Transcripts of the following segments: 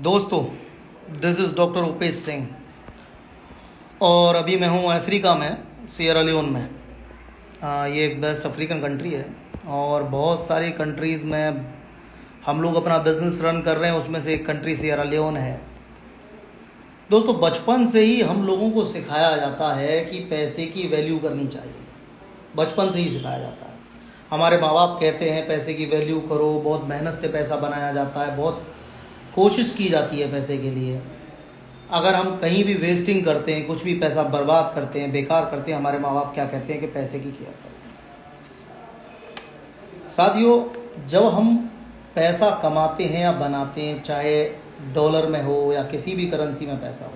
दोस्तों, this is doctor Upesh Singh और अभी मैं हूँ अफ्रीका में, सियरा लियोन में। ये एक वेस्ट अफ्रीकन कंट्री है और बहुत सारी कंट्रीज़ में हम लोग अपना बिजनेस रन कर रहे हैं। उसमें से एक कंट्री सियरा लियोन है। दोस्तों, बचपन से ही हम लोगों को सिखाया जाता है कि पैसे की वैल्यू करनी चाहिए। बचपन से ही सिखाया जाता है। हमारे माँ बाप कहते हैं पैसे की वैल्यू करो, बहुत मेहनत से पैसा बनाया जाता है, बहुत कोशिश की जाती है पैसे के लिए। अगर हम कहीं भी वेस्टिंग करते हैं, कुछ भी पैसा बर्बाद करते हैं, बेकार करते हैं, हमारे माँ बाप क्या कहते हैं कि पैसे की केयर करते हैं। साथियों, जब हम पैसा कमाते हैं या बनाते हैं, चाहे डॉलर में हो या किसी भी करेंसी में पैसा हो,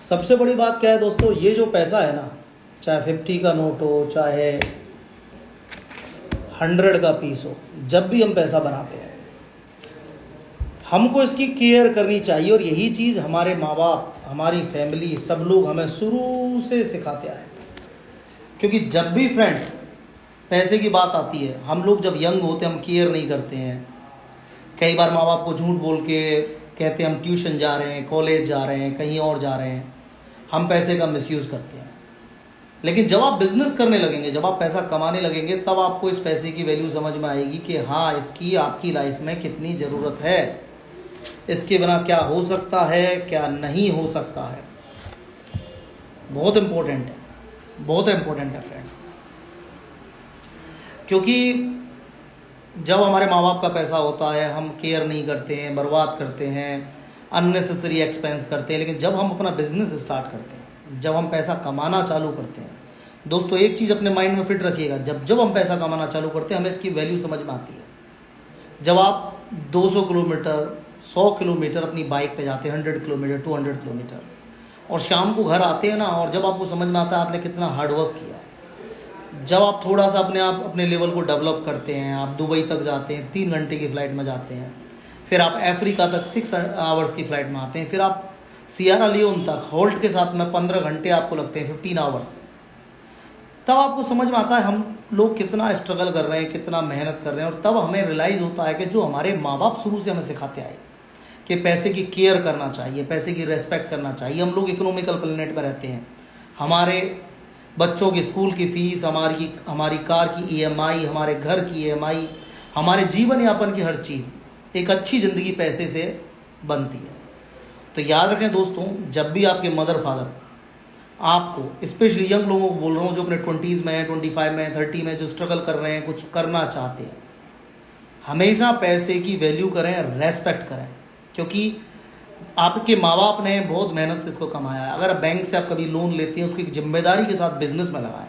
सबसे बड़ी बात क्या है दोस्तों, ये जो पैसा है ना, चाहे 50 का नोट हो, चाहे 100 का पीस हो, जब भी हम पैसा बनाते हैं हमको इसकी केयर करनी चाहिए। और यही चीज़ हमारे माँ बाप, हमारी फैमिली, सब लोग हमें शुरू से सिखाते आए। क्योंकि जब भी फ्रेंड्स पैसे की बात आती है, हम लोग जब यंग होते हैं हम केयर नहीं करते हैं। कई बार माँ बाप को झूठ बोल के कहते हैं हम ट्यूशन जा रहे हैं, कॉलेज जा रहे हैं, कहीं और जा रहे हैं, हम पैसे का मिसयूज़ करते हैं। लेकिन जब आप बिजनेस करने लगेंगे, जब आप पैसा कमाने लगेंगे, तब आपको इस पैसे की वैल्यू समझ में आएगी कि हाँ, इसकी आपकी लाइफ में कितनी ज़रूरत है, इसके बिना क्या हो सकता है, क्या नहीं हो सकता है। बहुत इंपॉर्टेंट है, बहुत इंपॉर्टेंट है फ्रेंड्स। क्योंकि जब हमारे माँ बाप का पैसा होता है हम केयर नहीं करते हैं, बर्बाद करते हैं, अननेसेसरी एक्सपेंस करते हैं। लेकिन जब हम अपना बिजनेस स्टार्ट करते हैं, जब हम पैसा कमाना चालू करते हैं, दोस्तों एक चीज़ अपने माइंड में फिट रखिएगा, जब हम पैसा कमाना चालू करते हैं हमें इसकी वैल्यू समझ में आती है। जब आप 200 किलोमीटर, 100 किलोमीटर अपनी बाइक पे जाते हैं, 100 किलोमीटर, 200 किलोमीटर, और शाम को घर आते हैं ना, और जब आपको समझ में आता है आपने कितना हार्डवर्क किया, जब आप थोड़ा सा अपने लेवल को डेवलप करते हैं, आप दुबई तक जाते हैं, 3 घंटे की फ़्लाइट में जाते हैं, फिर आप अफ्रीका तक 6 आवर्स की फ़्लाइट में आते हैं, फिर आप सियरा लियोन तक होल्ट के साथ में 15 घंटे आपको लगते हैं, 15 आवर्स। तब आपको समझ में आता है हम लोग कितना स्ट्रगल कर रहे हैं, कितना मेहनत कर रहे हैं। और तब हमें रियलाइज़ होता है कि जो हमारे माँ बाप शुरू से हमें सिखाते आए कि पैसे की केयर करना चाहिए, पैसे की रेस्पेक्ट करना चाहिए। हम लोग इकोनॉमिकल प्लेनेट पर रहते हैं, हमारे बच्चों की स्कूल की फ़ीस, हमारी कार की EMI, हमारे घर की EMI, हमारे जीवन यापन की हर चीज़, एक अच्छी ज़िंदगी पैसे से बनती है। तो याद रखें दोस्तों, जब भी आपके मदर फादर आपको, स्पेशली यंग लोगों को बोल रहा हूँ जो अपने 20s में, 25 में, 30 में जो स्ट्रगल कर रहे हैं, कुछ करना चाहते हैं, हमेशा पैसे की वैल्यू करें, रेस्पेक्ट करें। क्योंकि आपके माँ बाप ने बहुत मेहनत से इसको कमाया है। अगर बैंक से आप कभी लोन लेते हैं, उसकी जिम्मेदारी के साथ बिजनेस में लगाएं,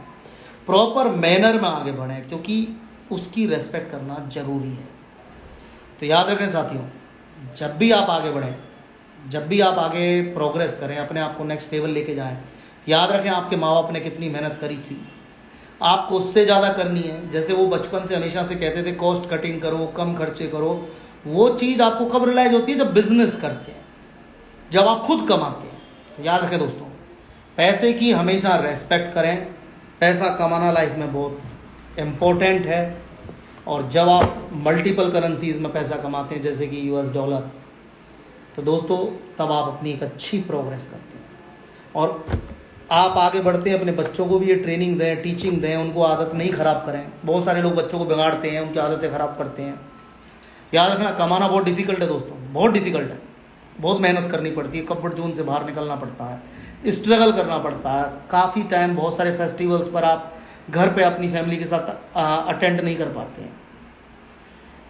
प्रॉपर मैनर में आगे बढ़ें, क्योंकि उसकी रेस्पेक्ट करना जरूरी है। तो याद रखें साथियों, जब भी आप आगे बढ़ें, जब भी आप आगे प्रोग्रेस करें, अपने आप को नेक्स्ट लेवल लेके जाएं, याद रखें आपके माँ बाप ने कितनी मेहनत करी थी, आपको उससे ज़्यादा करनी है। जैसे वो बचपन से हमेशा से कहते थे कॉस्ट कटिंग करो, कम खर्चे करो, वो चीज़ आपको कब रियलाइज होती है? जब बिजनेस करते हैं, जब आप खुद कमाते हैं। तो याद रखें दोस्तों, पैसे की हमेशा रेस्पेक्ट करें। पैसा कमाना लाइफ में बहुत इम्पोर्टेंट है। और जब आप मल्टीपल करेंसीज में पैसा कमाते हैं, जैसे कि US डॉलर, तो दोस्तों तब आप अपनी एक अच्छी प्रोग्रेस करते हैं और आप आगे बढ़ते हैं। अपने बच्चों को भी ये ट्रेनिंग दें, टीचिंग दें, उनको आदत नहीं ख़राब करें। बहुत सारे लोग बच्चों को बिगाड़ते हैं, उनकी आदतें ख़राब करते हैं। याद रखना, कमाना बहुत डिफिकल्ट है दोस्तों, बहुत डिफिकल्ट है, बहुत मेहनत करनी पड़ती है, कंफर्ट जोन से बाहर निकलना पड़ता है, स्ट्रगल करना पड़ता है। काफ़ी टाइम, बहुत सारे फेस्टिवल्स पर आप घर पे अपनी फैमिली के साथ अटेंड नहीं कर पाते हैं।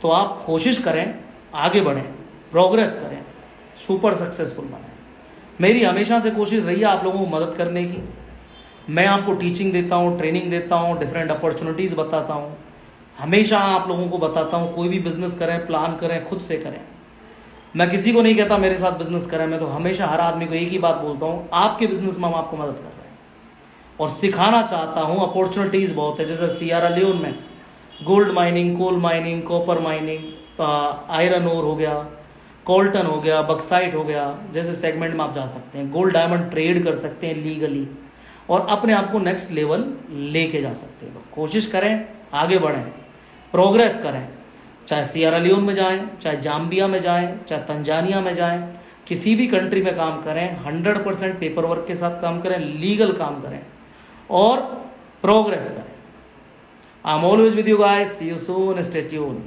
तो आप कोशिश करें, आगे बढ़ें, प्रोग्रेस करें, सुपर सक्सेसफुल बनें। मेरी हमेशा से कोशिश रही है आप लोगों को मदद करने की। मैं आपको टीचिंग देता हूँ, ट्रेनिंग देता हूँ, डिफरेंट अपॉर्चुनिटीज़ बताता हूँ, हमेशा आप लोगों को बताता हूँ कोई भी बिजनेस करें, प्लान करें, खुद से करें। मैं किसी को नहीं कहता मेरे साथ बिजनेस करें, मैं तो हमेशा हर आदमी को एक ही बात बोलता हूँ, आपके बिजनेस में हम आपको मदद कर रहे हैं और सिखाना चाहता हूँ। अपॉर्चुनिटीज़ बहुत है, जैसे सियरा लियोन में gold mining, coal mining, copper mining, iron ore हो गया, कोल्टन हो गया, बक्साइट हो गया, जैसे सेगमेंट में आप जा सकते हैं। गोल्ड डायमंड ट्रेड कर सकते हैं लीगली और अपने आप को नेक्स्ट लेवल लेके जा सकते हैं। कोशिश करें, आगे बढ़ें, प्रोग्रेस करें, चाहे सियरा लियोन में जाएं, चाहे जाम्बिया में जाएं, चाहे तंजानिया में जाएं, किसी भी कंट्री में काम करें, 100% पेपर वर्क के साथ काम करें, लीगल काम करें और प्रोग्रेस करें। I am always with you guys, see you soon, stay tuned.